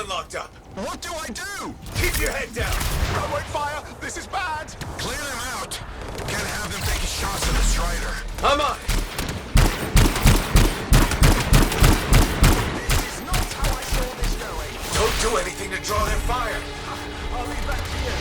everyone locked up. What do I do? Keep your head down. Runway fire! This is bad! Clear them out! Can't have them taking shots at the Strider. I'm on it. This is not how I saw this going. Don't do anything to draw their fire. I'll leave that to you.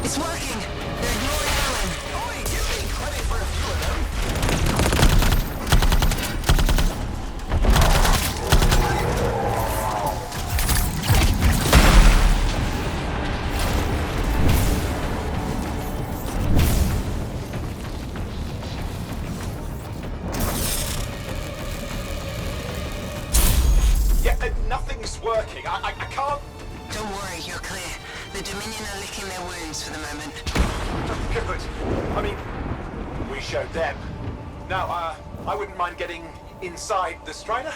It's working. They're ignoring Alan. Oi, give me credit for a few of them. Yeah, nothing's working. I can't... Don't worry, you're clear. The Dominion are licking their wounds for the moment. Good. I mean, we showed them. Now, I wouldn't mind getting inside the Strider.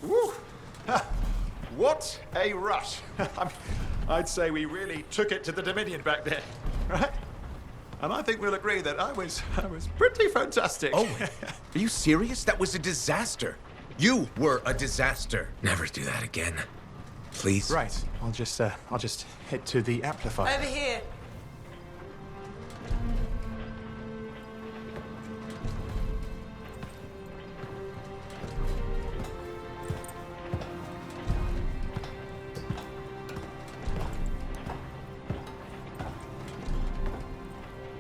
Woo! What a rush. I'd say we really took it to the Dominion back there, right? And I think we'll agree that I was pretty fantastic. Oh, are you serious? That was a disaster. You were a disaster. Never do that again. Please. Right. I'll just head to the amplifier. Over here.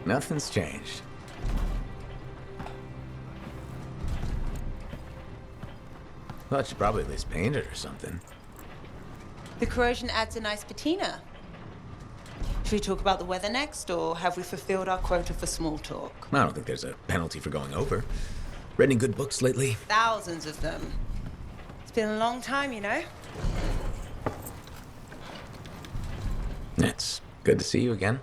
Nothing's changed. Well, I should probably at least paint it or something. The corrosion adds a nice patina. Should we talk about the weather next, or have we fulfilled our quota for small talk? I don't think there's a penalty for going over. Read any good books lately? Thousands of them. It's been a long time, you know? It's good to see you again.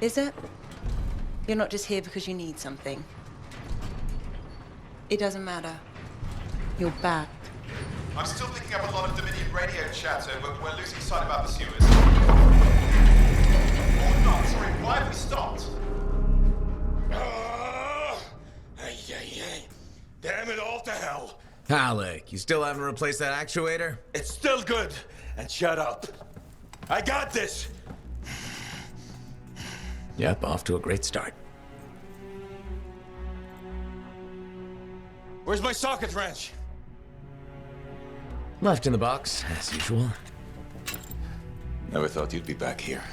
Is it? You're not just here because you need something. It doesn't matter. You're back. I'm still picking up a lot of Dominion radio chatter, but we're losing sight about the sewers. Or not, sorry, why have we stopped? Damn it all to hell. Alec, you still haven't replaced that actuator? It's still good. And shut up. I got this. Yep, off to a great start. Where's my socket wrench? Left in the box, as usual. Never thought you'd be back here.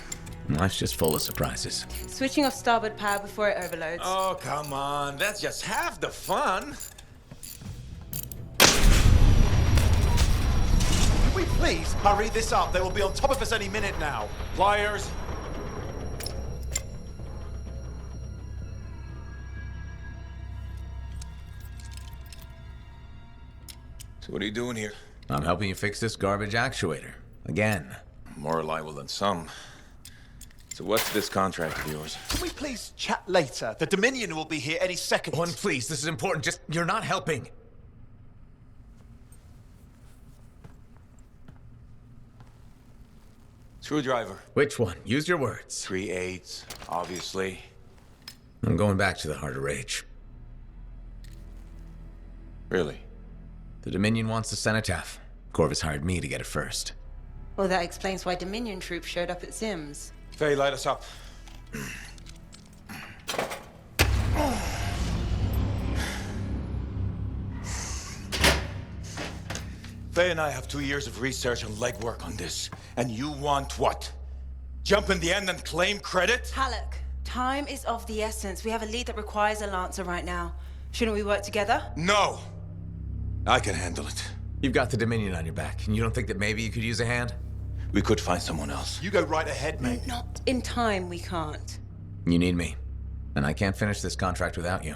Life's just full of surprises. Switching off starboard power before it overloads. Oh, come on. That's just half the fun. Can we please hurry this up? They will be on top of us any minute now. Pliers. So what are you doing here? I'm helping you fix this garbage actuator. Again. More reliable than some. So what's this contract of yours? Can we please chat later? The Dominion will be here any second. One, please, this is important. Just, you're not helping. Screwdriver. Which one? Use your words. 3/8, obviously. I'm going back to the Heart of Rage. Really? The Dominion wants the cenotaph. Corvus hired me to get it first. Well, that explains why Dominion troops showed up at Sims. Faye, light us up. Faye and I have 2 years of research and legwork on this. And you want what? Jump in the end and claim credit? Halleck, time is of the essence. We have a lead that requires a Lancer right now. Shouldn't we work together? No! I can handle it. You've got the Dominion on your back, and you don't think that maybe you could use a hand? We could find someone else. You go right ahead, mate. Not in time, we can't. You need me. And I can't finish this contract without you.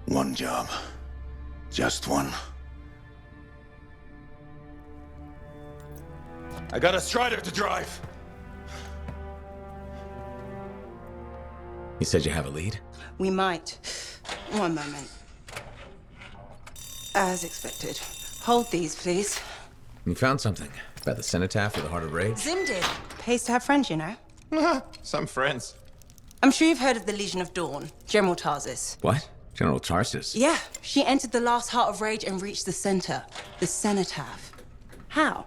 One job. Just one. I got a Strider to drive. You said you have a lead? We might. One moment. As expected. Hold these, please. You found something. About the cenotaph or the Heart of Rage? Zim did. Pays to have friends, you know. Some friends. I'm sure you've heard of the Legion of Dawn, General Tarsis. What? General Tarsus? Yeah, she entered the last Heart of Rage and reached the center, the cenotaph. How?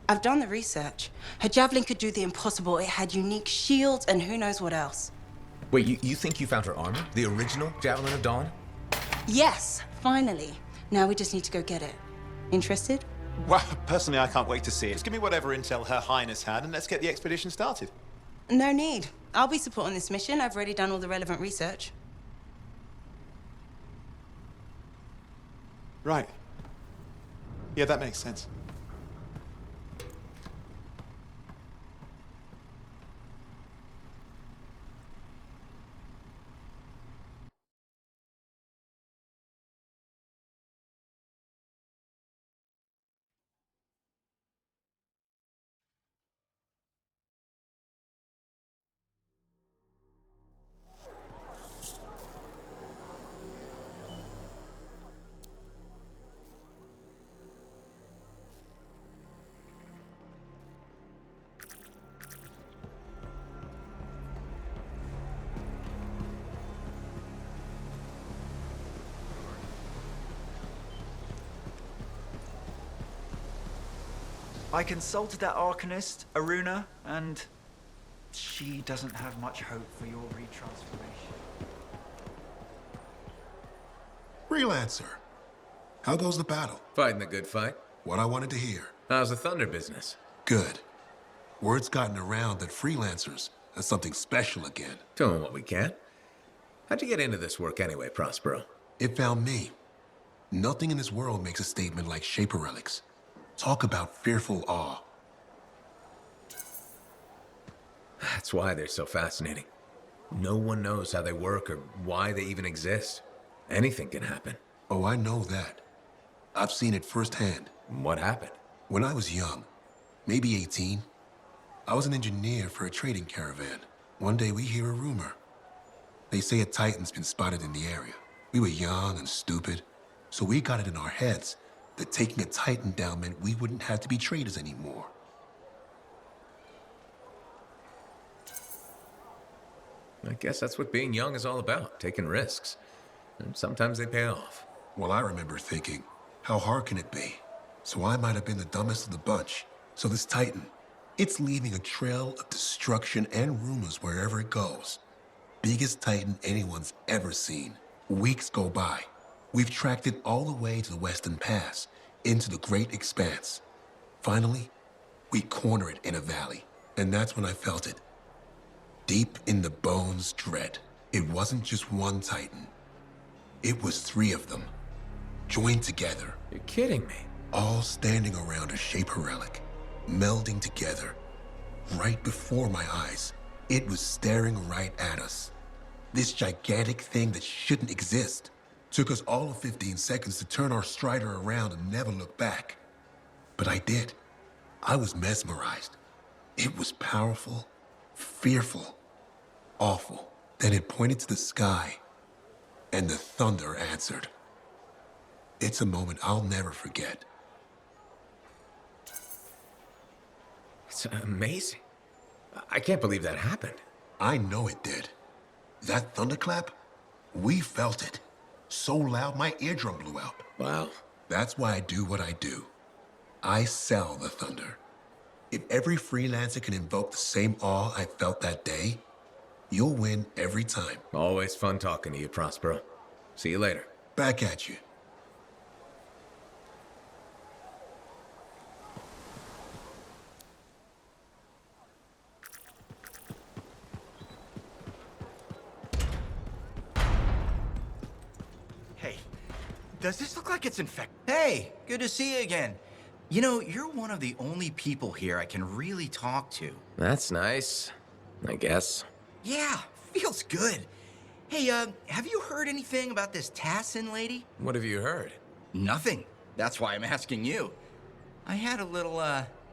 I've done the research. Her javelin could do the impossible. It had unique shields and who knows what else. Wait, you think you found her armor? The original Javelin of Dawn? Yes, finally. Now we just need to go get it. Interested? Well, personally, I can't wait to see it. Just give me whatever intel Her Highness had, and let's get the expedition started. No need. I'll be supporting this mission. I've already done all the relevant research. Right. Yeah, that makes sense. I consulted that Arcanist, Aruna, and she doesn't have much hope for your retransformation. Freelancer. How goes the battle? Fighting the good fight. What I wanted to hear. How's the Thunder business? Good. Word's gotten around that freelancers are something special again. Doing what we can. How'd you get into this work anyway, Prospero? It found me. Nothing in this world makes a statement like Shaper relics. Talk about fearful awe. That's why they're so fascinating. No one knows how they work or why they even exist. Anything can happen. Oh, I know that. I've seen it firsthand. What happened? When I was young, maybe 18, I was an engineer for a trading caravan. One day we hear a rumor. They say a Titan's been spotted in the area. We were young and stupid, so we got it in our heads that taking a Titan down meant we wouldn't have to be traders anymore. I guess that's what being young is all about, taking risks. And sometimes they pay off. Well, I remember thinking, how hard can it be? So I might have been the dumbest of the bunch. So this Titan, it's leaving a trail of destruction and rumors wherever it goes. Biggest Titan anyone's ever seen. Weeks go by. We've tracked it all the way to the Western Pass, into the Great Expanse. Finally, we corner it in a valley, and that's when I felt it. Deep in the bones dread. It wasn't just one Titan. It was 3 of them, joined together. You're kidding me. All standing around a Shaper relic, melding together. Right before my eyes, it was staring right at us. This gigantic thing that shouldn't exist. Took us all of 15 seconds to turn our Strider around and never look back. But I did. I was mesmerized. It was powerful, fearful, awful. Then it pointed to the sky, and the thunder answered. It's a moment I'll never forget. It's amazing. I can't believe that happened. I know it did. That thunderclap, we felt it. So loud my eardrum blew out. Wow. That's why I do what I do. I sell the thunder. If every freelancer can invoke the same awe I felt that day, you'll win every time. Always fun talking to you, Prospero. See you later. Back at you. Hey, does this look like it's infected? Hey, good to see you again. You know, you're one of the only people here I can really talk to. That's nice, I guess. Yeah, feels good. Hey, have you heard anything about this Tassin lady? What have you heard? Nothing. That's why I'm asking you. I had a little,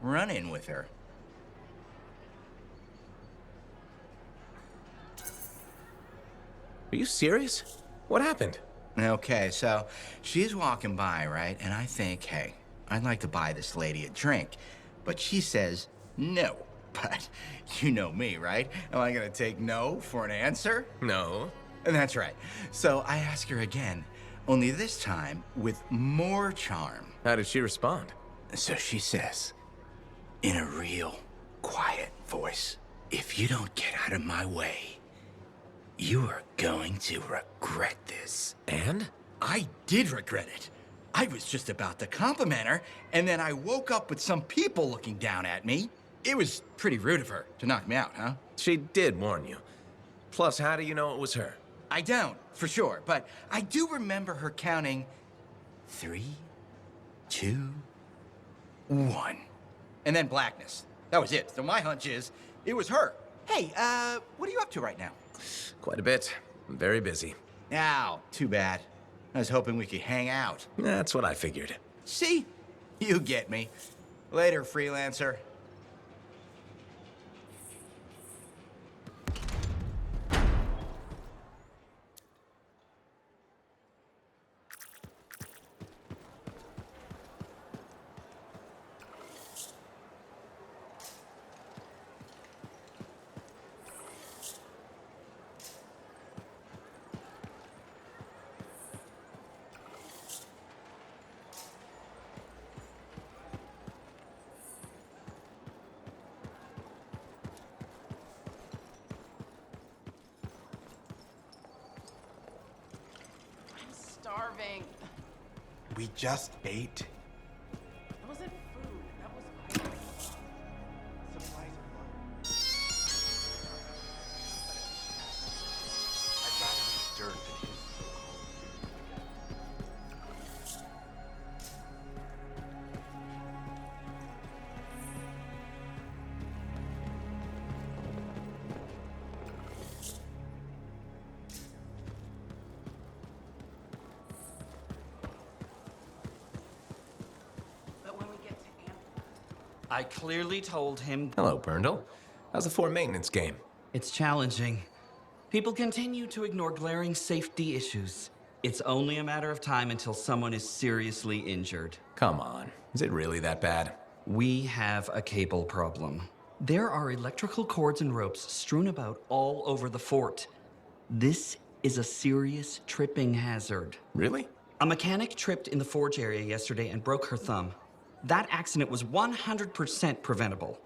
run-in with her. Are you serious? What happened? Okay, so she's walking by, right? And I think, hey, I'd like to buy this lady a drink. But she says no. But you know me, right? Am I gonna take no for an answer? No. And that's right. So I ask her again, only this time with more charm. How did she respond? So she says, in a real quiet voice, if you don't get out of my way, you are going to regret this. And? I did regret it. I was just about to compliment her, and then I woke up with some people looking down at me. It was pretty rude of her to knock me out, huh? She did warn you. Plus, how do you know it was her? I don't, for sure, but I do remember her counting 3, 2, 1. And then blackness. That was it. So my hunch is, it was her. Hey, what are you up to right now? Quite a bit. I'm very busy. Ow, too bad. I was hoping we could hang out. That's what I figured. See? You get me. Later, freelancer. Starving. We just ate. That wasn't food. That was supplies are low. I'd rather eat dirt than his so-called But when we get to Anthem, I clearly told him Hello, Burndle. How's the fort maintenance game? it's challenging. People continue to ignore glaring safety issues. It's only a matter of time until someone is seriously injured. Come on. Is it really that bad? We have a cable problem. There are electrical cords and ropes strewn about all over the fort. This is a serious tripping hazard. Really? A mechanic tripped in the forge area yesterday and broke her thumb. That accident was 100% preventable.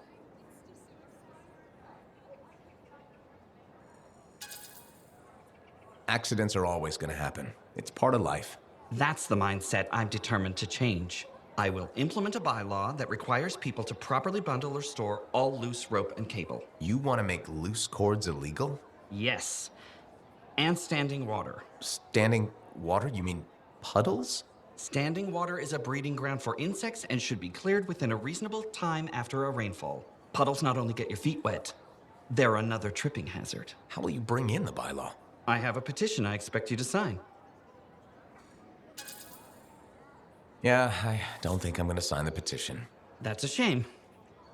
Accidents are always going to happen. It's part of life. That's the mindset I'm determined to change. I will implement a bylaw that requires people to properly bundle or store all loose rope and cable. You want to make loose cords illegal? Yes. And standing water. Standing water? You mean puddles? Standing water is a breeding ground for insects and should be cleared within a reasonable time after a rainfall. Puddles not only get your feet wet, they're another tripping hazard. How will you bring in the bylaw? I have a petition I expect you to sign. Yeah, I don't think I'm gonna sign the petition. That's a shame.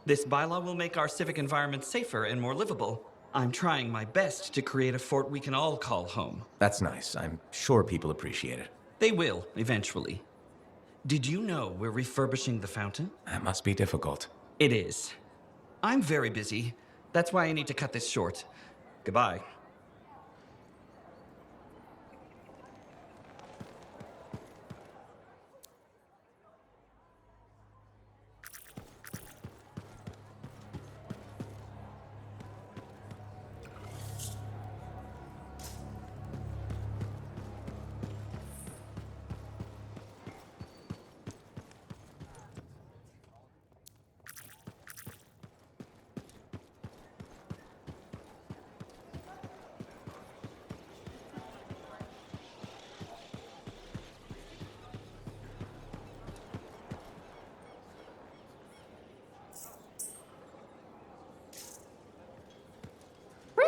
This bylaw will make our civic environment safer and more livable. I'm trying my best to create a fort we can all call home. That's nice. I'm sure people appreciate it. They will, eventually. Did you know we're refurbishing the fountain? That must be difficult. It is. I'm very busy. That's why I need to cut this short. Goodbye.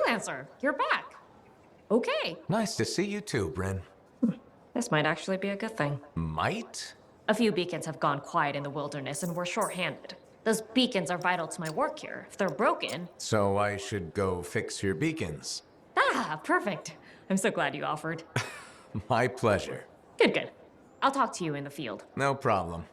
Freelancer, you're back. Okay. Nice to see you too, Bryn. This might actually be a good thing. Might? A few beacons have gone quiet in the wilderness and we're short-handed. Those beacons are vital to my work here. If they're broken... So I should go fix your beacons. Ah, perfect. I'm so glad you offered. My pleasure. Good, good. I'll talk to you in the field. No problem.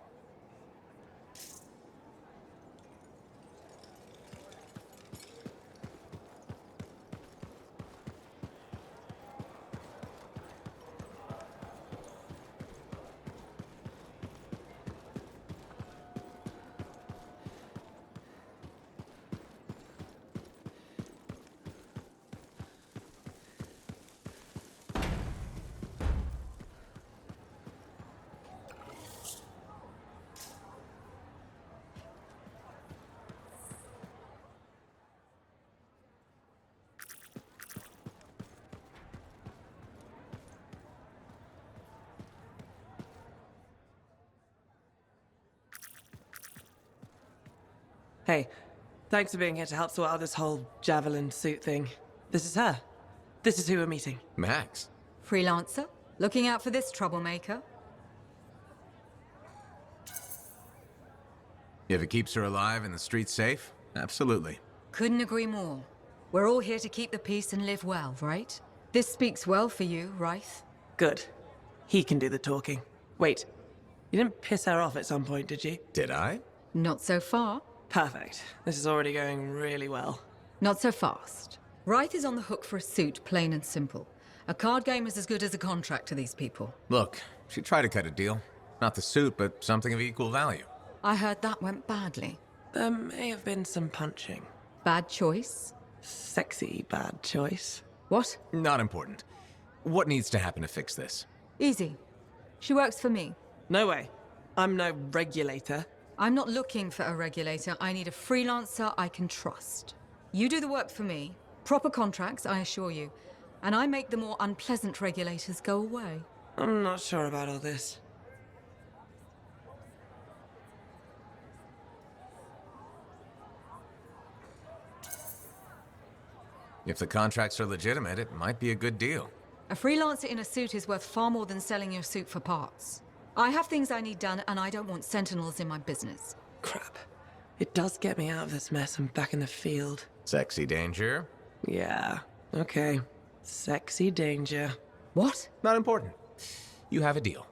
Hey, thanks for being here to help sort out this whole javelin suit thing. This is her. This is who we're meeting. Max. Freelancer? Looking out for this troublemaker? If it keeps her alive and the streets safe, absolutely. Couldn't agree more. We're all here to keep the peace and live well, right? This speaks well for you, Rice. Good. He can do the talking. Wait, you didn't piss her off at some point, did you? Did I? Not so far. Perfect. This is already going really well. Not so fast. Wright is on the hook for a suit, plain and simple. A card game is as good as a contract to these people. Look, she tried to cut a deal. Not the suit, but something of equal value. I heard that went badly. There may have been some punching. Bad choice? Sexy bad choice. What? Not important. What needs to happen to fix this? Easy. She works for me. No way. I'm no regulator. I'm not looking for a regulator. I need a freelancer I can trust. You do the work for me. Proper contracts, I assure you. And I make the more unpleasant regulators go away. I'm not sure about all this. If the contracts are legitimate, it might be a good deal. A freelancer in a suit is worth far more than selling your suit for parts. I have things I need done, and I don't want sentinels in my business. Crap. It does get me out of this mess and back in the field. Sexy danger? Yeah. Okay. Sexy danger. What? Not important. You have a deal.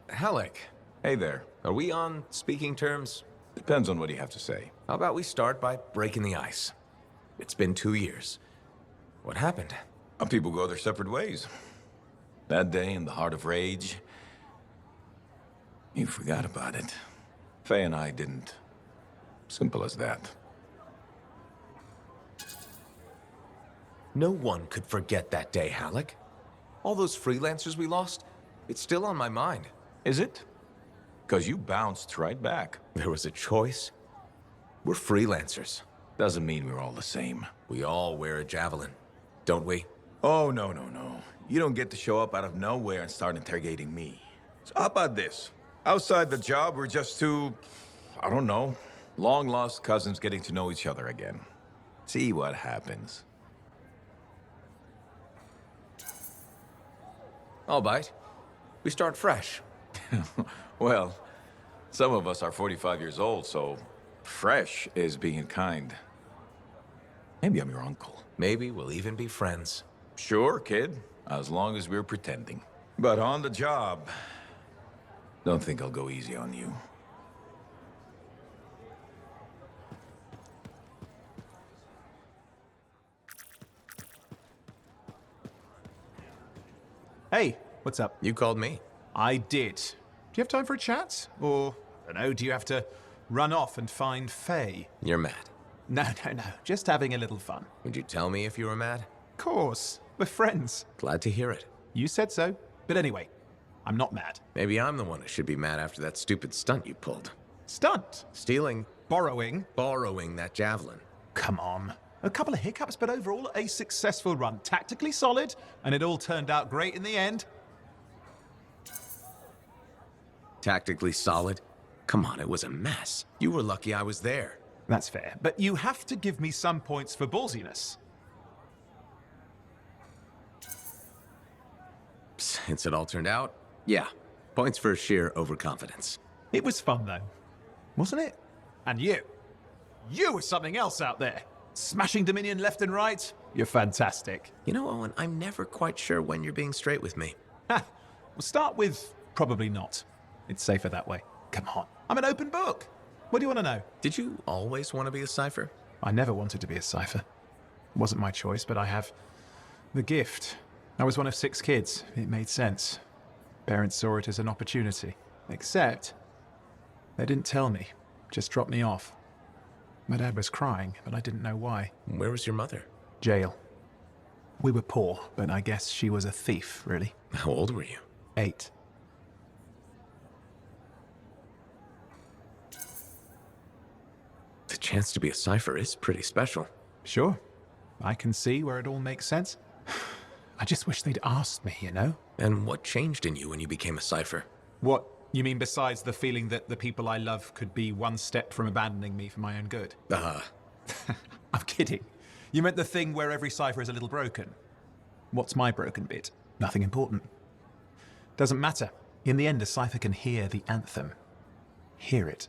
Halleck. Hey there. Are we on speaking terms? Depends on what you have to say. How about we start by breaking the ice? It's been 2 years. What happened? People go their separate ways. That day in the heart of rage, you forgot about it. Faye and I didn't. Simple as that. No one could forget that day, Halleck. All those freelancers we lost, it's still on my mind. Is it? Because you bounced right back. There was a choice. We're freelancers. Doesn't mean we're all the same. We all wear a javelin, don't we? Oh, no. You don't get to show up out of nowhere and start interrogating me. So how about this? Outside the job, we're just two, I don't know, Long-lost cousins getting to know each other again. See what happens. I'll bite. We start fresh. Well, some of us are 45 years old, so fresh is being kind. Maybe I'm your uncle. Maybe we'll even be friends. Sure, kid, as long as we're pretending. But on the job, don't think I'll go easy on you. Hey, what's up? You called me. I did. Do you have time for a chat? Or, I don't know, do you have to run off and find Faye? You're mad. No. Just having a little fun. Would you tell me if you were mad? Of course. We're friends. Glad to hear it. You said so. But anyway, I'm not mad. Maybe I'm the one who should be mad after that stupid stunt you pulled. Stunt? Stealing. Borrowing? Borrowing that javelin. Come on. A couple of hiccups, but overall a successful run. Tactically solid, and it all turned out great in the end. Tactically solid? Come on, it was a mess. You were lucky I was there. That's fair, but you have to give me some points for ballsiness. Since it all turned out, yeah. Points for sheer overconfidence. It was fun, though. Wasn't it? And you. You were something else out there. Smashing Dominion left and right. You're fantastic. You know, Owen, I'm never quite sure when you're being straight with me. Ha! We'll start with probably not. It's safer that way. Come on. I'm an open book. What do you want to know? Did you always want to be a cipher? I never wanted to be a cipher. It wasn't my choice, but I have the gift. I was one of 6 kids. It made sense. Parents saw it as an opportunity. Except, they didn't tell me. Just dropped me off. My dad was crying, but I didn't know why. Where was your mother? Jail. We were poor, but I guess she was a thief, really. How old were you? 8. The chance to be a cipher is pretty special. Sure. I can see where it all makes sense. I just wish they'd asked me, you know? And what changed in you when you became a cipher? What? You mean besides the feeling that the people I love could be one step from abandoning me for my own good? I'm kidding. You meant the thing where every cipher is a little broken. What's my broken bit? Nothing important. Doesn't matter. In the end, a cipher can hear the anthem. Hear it.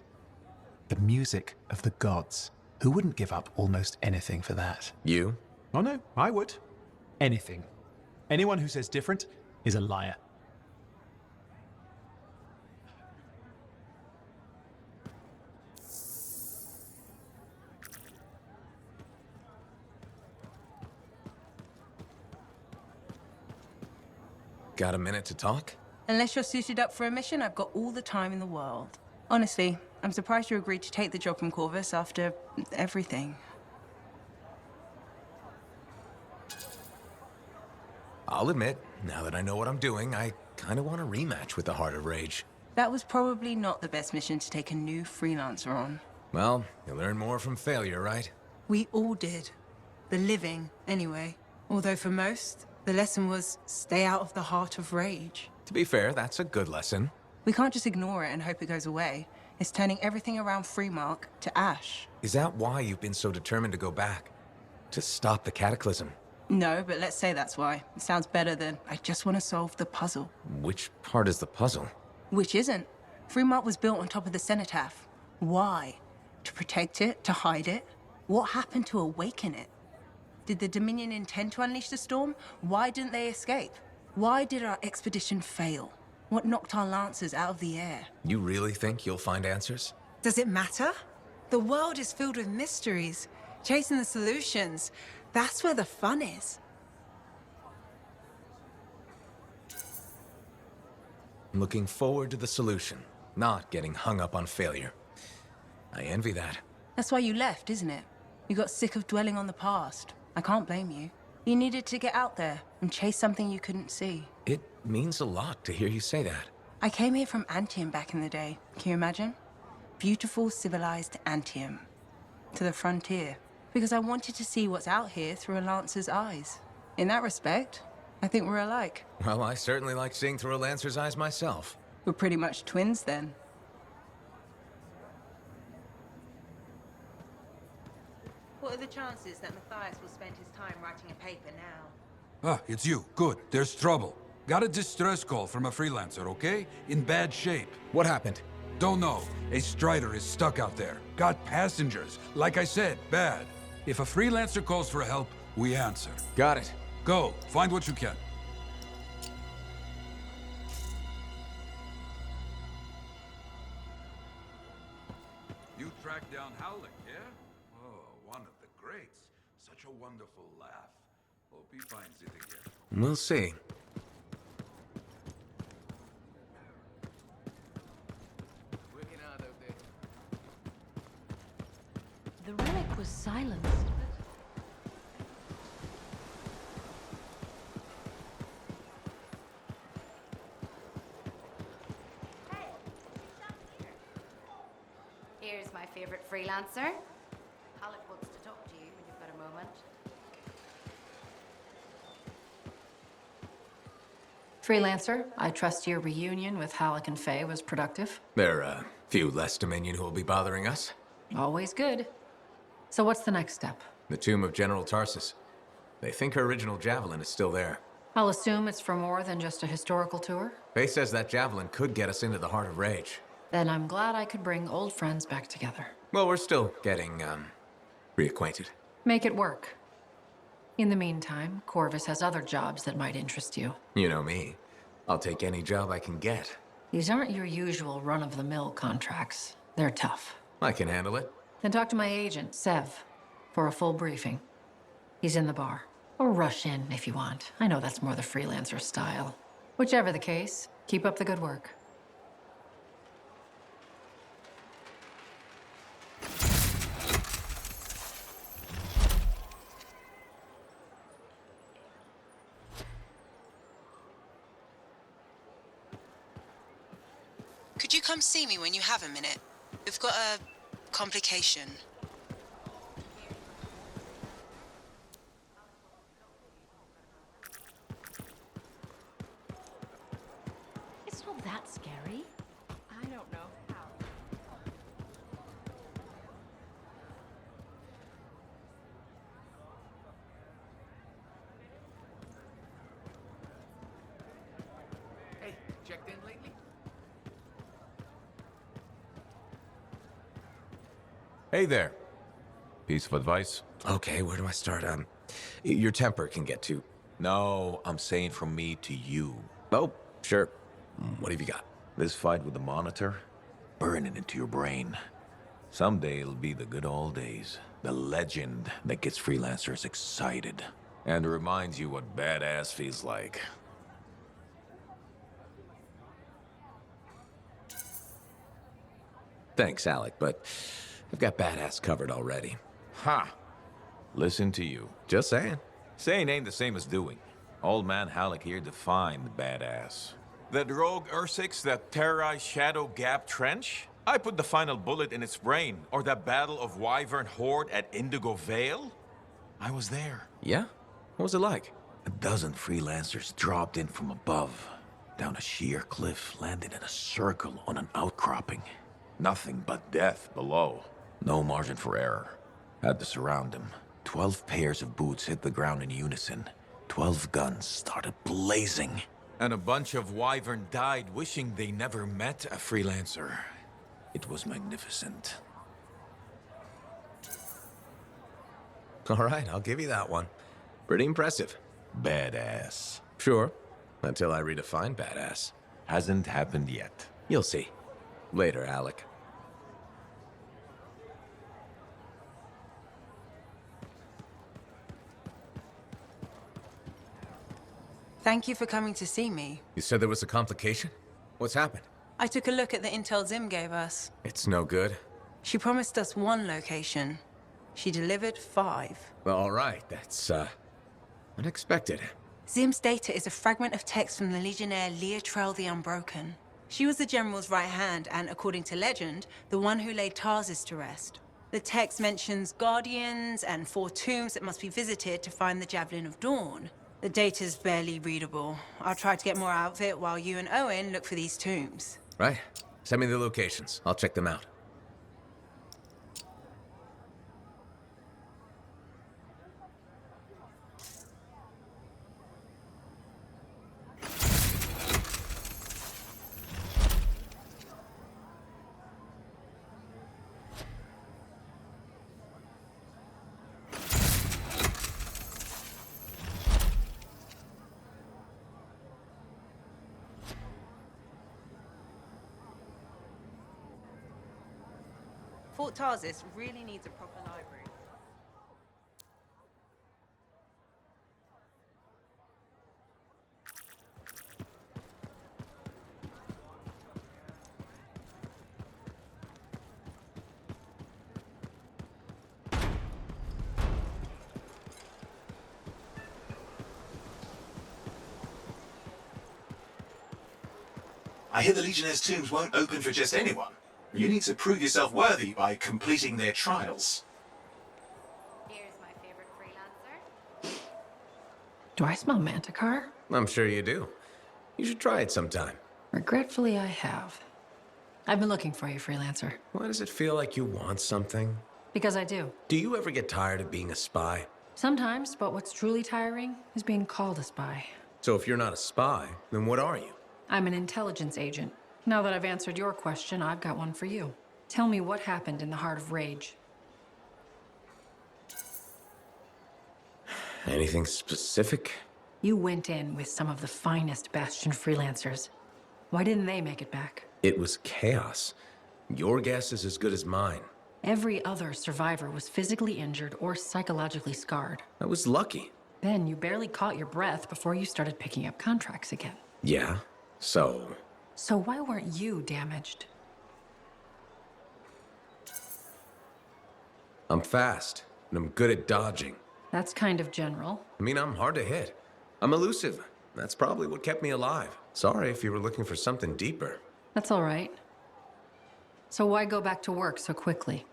The music of the gods. Who wouldn't give up almost anything for that? You? Oh no, I would. Anything. Anyone who says different is a liar. Got a minute to talk? Unless you're suited up for a mission, I've got all the time in the world. Honestly, I'm surprised you agreed to take the job from Corvus after everything. I'll admit, now that I know what I'm doing, I kind of want a rematch with the Heart of Rage. That was probably not the best mission to take a new freelancer on. Well, you learn more from failure, right? We all did. The living, anyway. Although for most, the lesson was stay out of the Heart of Rage. To be fair, that's a good lesson. We can't just ignore it and hope it goes away. It's turning everything around Freemark to ash. Is that why you've been so determined to go back? To stop the cataclysm? No, but let's say that's why. It sounds better than I just want to solve the puzzle. Which part is the puzzle? Which isn't. Freemark was built on top of the cenotaph. Why? To protect it? To hide it? What happened to awaken it? Did the Dominion intend to unleash the storm? Why didn't they escape? Why did our expedition fail? What knocked our lancers out of the air? You really think you'll find answers? Does it matter? The world is filled with mysteries. Chasing the solutions, that's where the fun is. I'm looking forward to the solution, not getting hung up on failure. I envy that. That's why you left, isn't it? You got sick of dwelling on the past. I can't blame you. You needed to get out there and chase something you couldn't see. It means a lot to hear you say that. I came here from Anthem back in the day. Can you imagine? Beautiful, civilized Anthem. To the frontier. Because I wanted to see what's out here through a Lancer's eyes. In that respect, I think we're alike. Well, I certainly like seeing through a Lancer's eyes myself. We're pretty much twins then. What are the chances that Matthias will spend his time writing a paper now? Ah, it's you. Good. There's trouble. Got a distress call from a freelancer, okay? In bad shape. What happened? Don't know. A Strider is stuck out there. Got passengers. Like I said, bad. If a freelancer calls for help, we answer. Got it. Go. Find what you can. You tracked down Howling, yeah? Oh, one of the greats. Such a wonderful laugh. Hope he finds it again. We'll see. The relic was silenced. Here's my favorite freelancer. Halleck wants to talk to you when you've got a moment. Freelancer, I trust your reunion with Halleck and Faye was productive. There are a few less Dominion who will be bothering us. Always good. So what's the next step? The tomb of General Tarsus. They think her original javelin is still there. I'll assume it's for more than just a historical tour. Faye says that javelin could get us into the heart of Rage. Then I'm glad I could bring old friends back together. Well, we're still getting, reacquainted. Make it work. In the meantime, Corvus has other jobs that might interest you. You know me. I'll take any job I can get. These aren't your usual run-of-the-mill contracts. They're tough. I can handle it. Then talk to my agent, Sev, for a full briefing. He's in the bar. Or rush in if you want. I know that's more the freelancer style. Whichever the case, keep up the good work. Could you come see me when you have a minute? We've got a complication. It's not that scary. I don't know how. Hey, checked in lately? Hey there. Piece of advice? Okay, where do I start? Your temper can get too... No, I'm saying from me to you. Oh, sure. What have you got? This fight with the Monitor, burn it into your brain. Someday it'll be the good old days. The legend that gets freelancers excited. And reminds you what badass feels like. Thanks, Alec, but I've got badass covered already. Ha! Listen to you. Just saying. Saying ain't the same as doing. Old man Halleck here defined badass. That rogue Ursix that terrorized Shadow Gap Trench? I put the final bullet in its brain. Or that battle of Wyvern Horde at Indigo Vale? I was there. Yeah? What was it like? A dozen freelancers dropped in from above. Down a sheer cliff, landed in a circle on an outcropping. Nothing but death below. No margin for error. Had to surround them. 12 pairs of boots hit the ground in unison. 12 guns started blazing. And a bunch of Wyvern died wishing they never met a freelancer. It was magnificent. All right, I'll give you that one. Pretty impressive. Badass. Sure. Until I redefine badass. Hasn't happened yet. You'll see. Later, Alec. Thank you for coming to see me. You said there was a complication? What's happened? I took a look at the intel Zim gave us. It's no good. She promised us 1 location. She delivered 5. Well, all right, that's, unexpected. Zim's data is a fragment of text from the Legionnaire Leotrel the Unbroken. She was the General's right hand and, according to legend, the one who laid Tarsus to rest. The text mentions guardians and 4 tombs that must be visited to find the Javelin of Dawn. The data's barely readable. I'll try to get more out of it while you and Owen look for these tombs. Right. Send me the locations. I'll check them out. Fort Tarsis really needs a proper library. I hear the Legionnaires' tombs won't open for just anyone. You need to prove yourself worthy by completing their trials. Here's my favorite freelancer. Do I smell Manticar? I'm sure you do. You should try it sometime. Regretfully, I have. I've been looking for you, freelancer. Why does it feel like you want something? Because I do. Do you ever get tired of being a spy? Sometimes, but what's truly tiring is being called a spy. So if you're not a spy, then what are you? I'm an intelligence agent. Now that I've answered your question, I've got one for you. Tell me what happened in the Heart of Rage. Anything specific? You went in with some of the finest Bastion freelancers. Why didn't they make it back? It was chaos. Your guess is as good as mine. Every other survivor was physically injured or psychologically scarred. I was lucky. Then you barely caught your breath before you started picking up contracts again. Yeah, so... So why weren't you damaged? I'm fast, and I'm good at dodging. That's kind of general. I mean, I'm hard to hit. I'm elusive. That's probably what kept me alive. Sorry if you were looking for something deeper. That's all right. So why go back to work so quickly?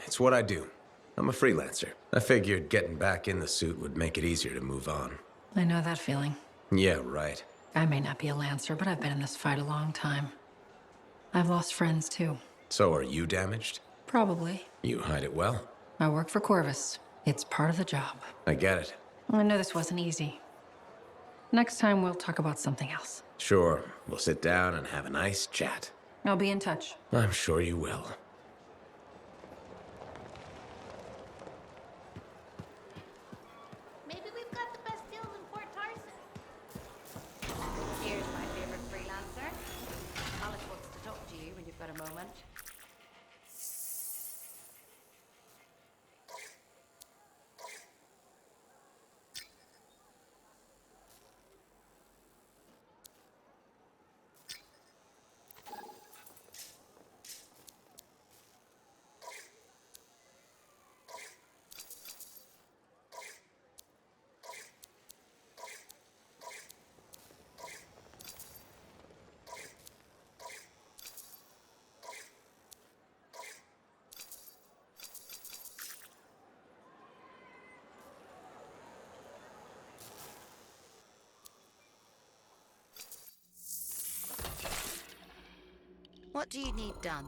It's what I do. I'm a freelancer. I figured getting back in the suit would make it easier to move on. I know that feeling. Yeah, right. I may not be a Lancer, but I've been in this fight a long time. I've lost friends, too. So are you damaged? Probably. You hide it well. I work for Corvus. It's part of the job. I get it. I know this wasn't easy. Next time, we'll talk about something else. Sure. We'll sit down and have a nice chat. I'll be in touch. I'm sure you will. Maybe we've got the best deals in Fort Tarsis. Here's my favorite freelancer. Alex wants to talk to you when you've got a moment. What do you need done?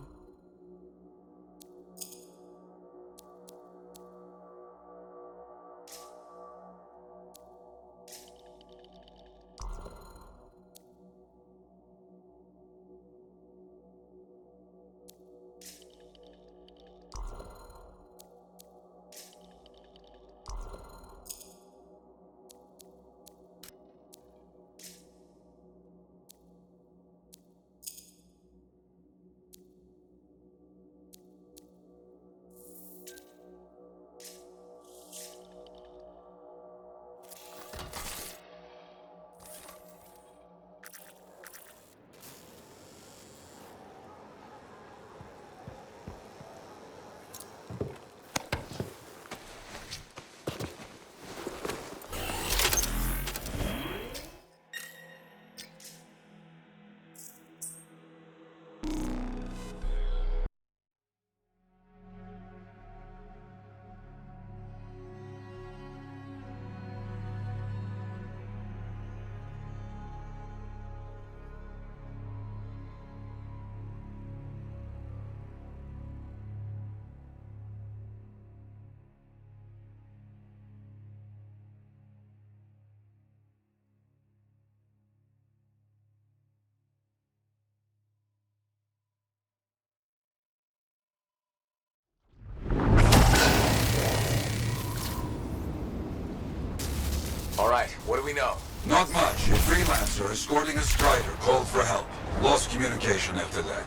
All right, what do we know? Not much. A freelancer escorting a strider called for help. Lost communication after that.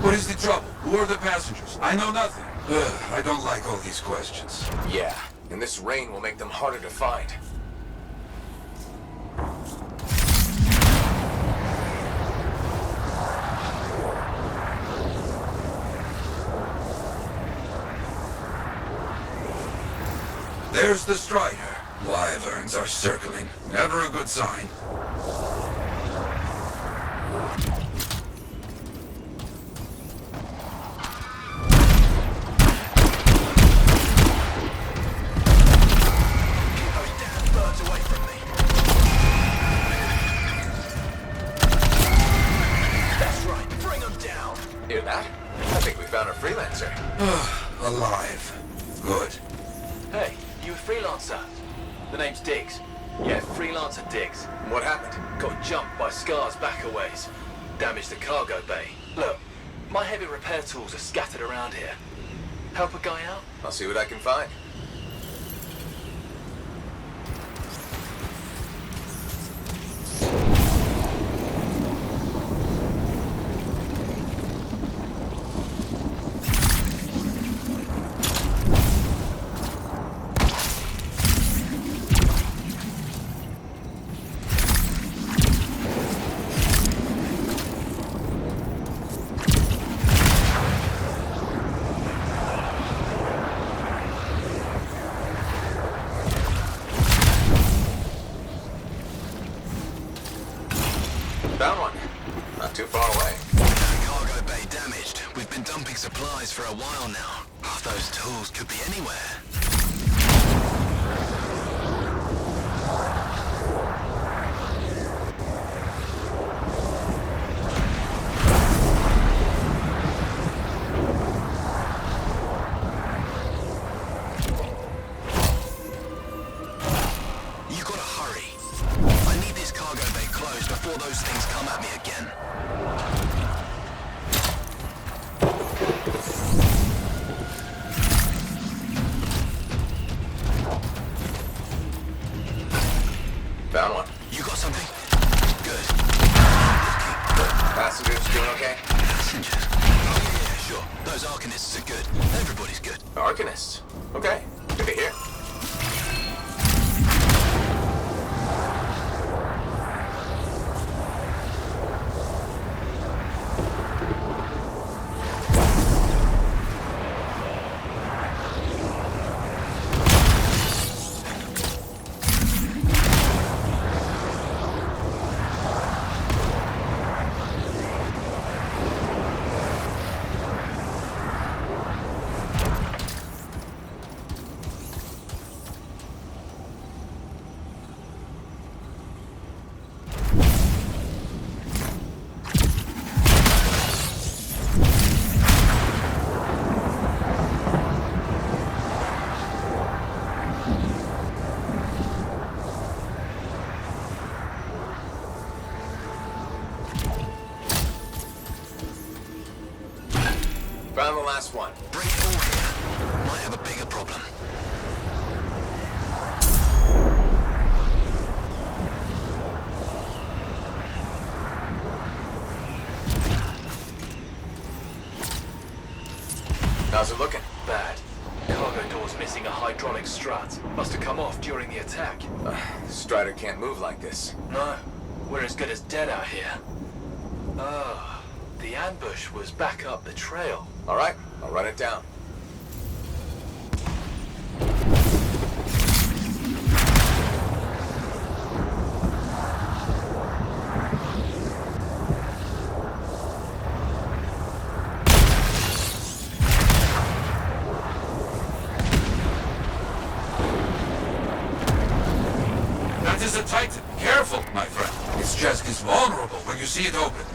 What is the trouble? Who are the passengers? I know nothing. I don't like all these questions. Yeah, and this rain will make them harder to find. There's the strider. Wyverns are circling. Never a good sign. That's right, bring them down. Hear that? I think we found a freelancer. Alive. Good. Hey, you a freelancer? The name's Diggs. Yeah, freelancer Diggs. What happened? Got jumped by Scar's back a ways. Damaged the cargo bay. Look, my heavy repair tools are scattered around here. Help a guy out? I'll see what I can find. Found one. Not too far away. Cargo bay damaged. We've been dumping supplies for a while now. Those tools could be anywhere. You gotta hurry. I need this cargo bay closed before those things come at me again. Found one. You got something? Good. Passengers doing okay? Passengers? Oh, yeah, sure. Those Arcanists are good. Everybody's good. Arcanists? Okay, good to hear. Found the last one. Bring it all here. Might have a bigger problem. How's it looking? Bad. Cargo door's missing a hydraulic strut. Must have come off during the attack. Strider can't move like this. No. We're as good as dead out here. Oh, the ambush was back up the trail. All right, I'll run it down. That is a Titan. Careful, my friend. Its chest is vulnerable when you see it open.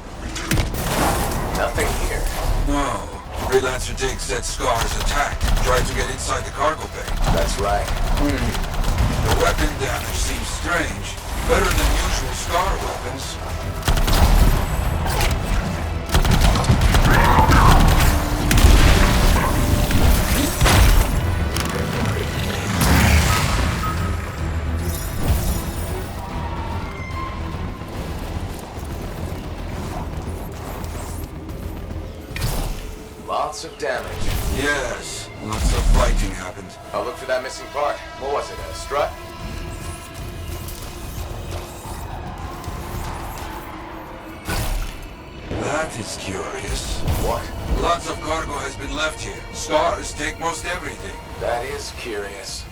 Nothing here. No. Freelancer Diggs said Scar's attacked. Tried to get inside the cargo bay. That's right. The weapon damage seems strange. Better than usual Scar weapons. Lots of damage. Yes, lots of fighting happened. I'll look for that missing part. What was it, a strut? That is curious. What? Lots of cargo has been left here. Scars take most everything. That is curious.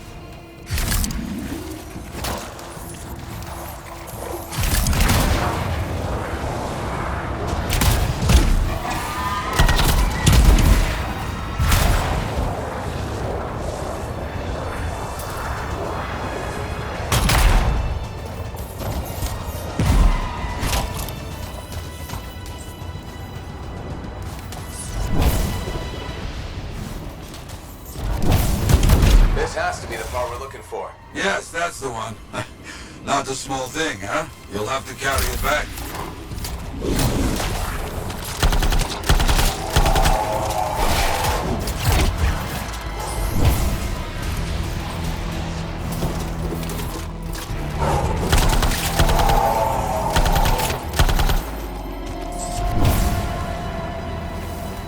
This has to be the part we're looking for. Yes, that's the one. Not a small thing, huh? You'll have to carry it back.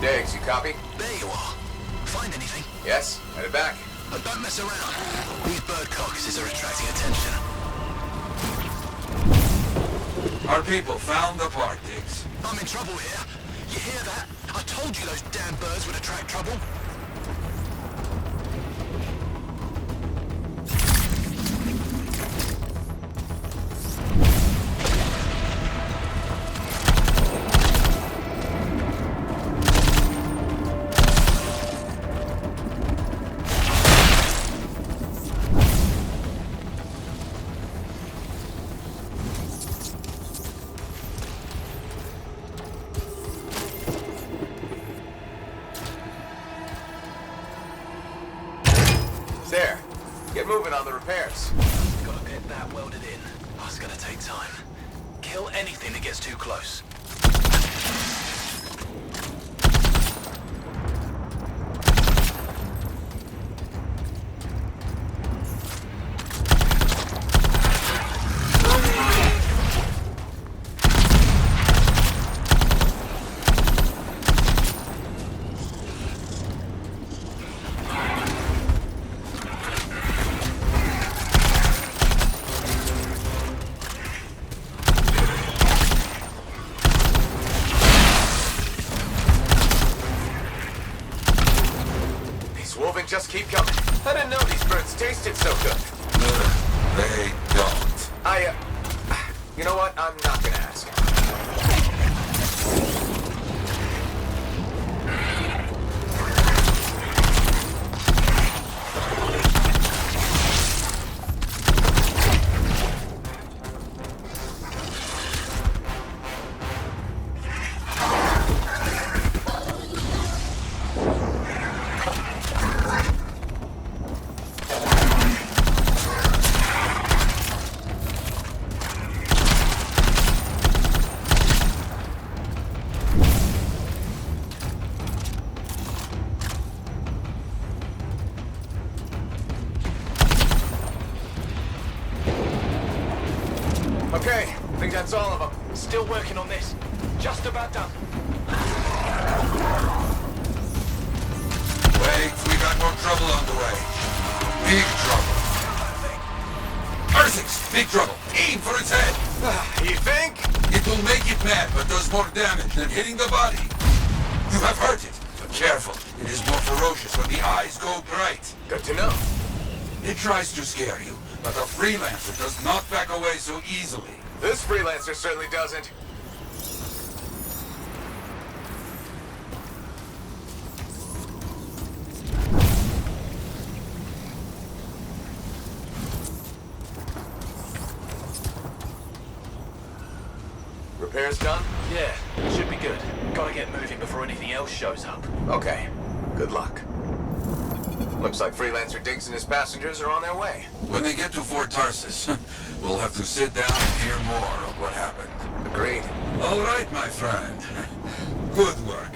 Diggs, you copy? There you are. Find anything? Yes, headed back. But don't mess around. These bird carcasses are attracting attention. Our people found the part, Diggs. I'm in trouble here. You hear that? I told you those damn birds would attract trouble. There. Get moving on the repairs. Gotta get that welded in. Oh, it's gonna take time. Kill anything that gets too close. Wolven just keep coming. I didn't know these birds tasted so good. They don't. You know what? I'm not gonna ask. Okay, I think that's all of them. Still working on this. Just about done. Wait, we got more trouble on the way. Big trouble. Earthings! Big trouble! Aim for its head! You think? It will make it mad, but does more damage than hitting the body. You have hurt it, but careful. It is more ferocious when the eyes go bright. Good to know. It tries to scare you, but a freelancer does not back away so easily. This freelancer certainly doesn't. Repairs done? Yeah, should be good. Gotta get moving before anything else shows up. Okay. Good luck. Looks like Freelancer Diggs and his passengers are on their way. When they get to Fort Tarsus, we'll have to sit down and hear more of what happened. Agreed. All right, my friend. Good work.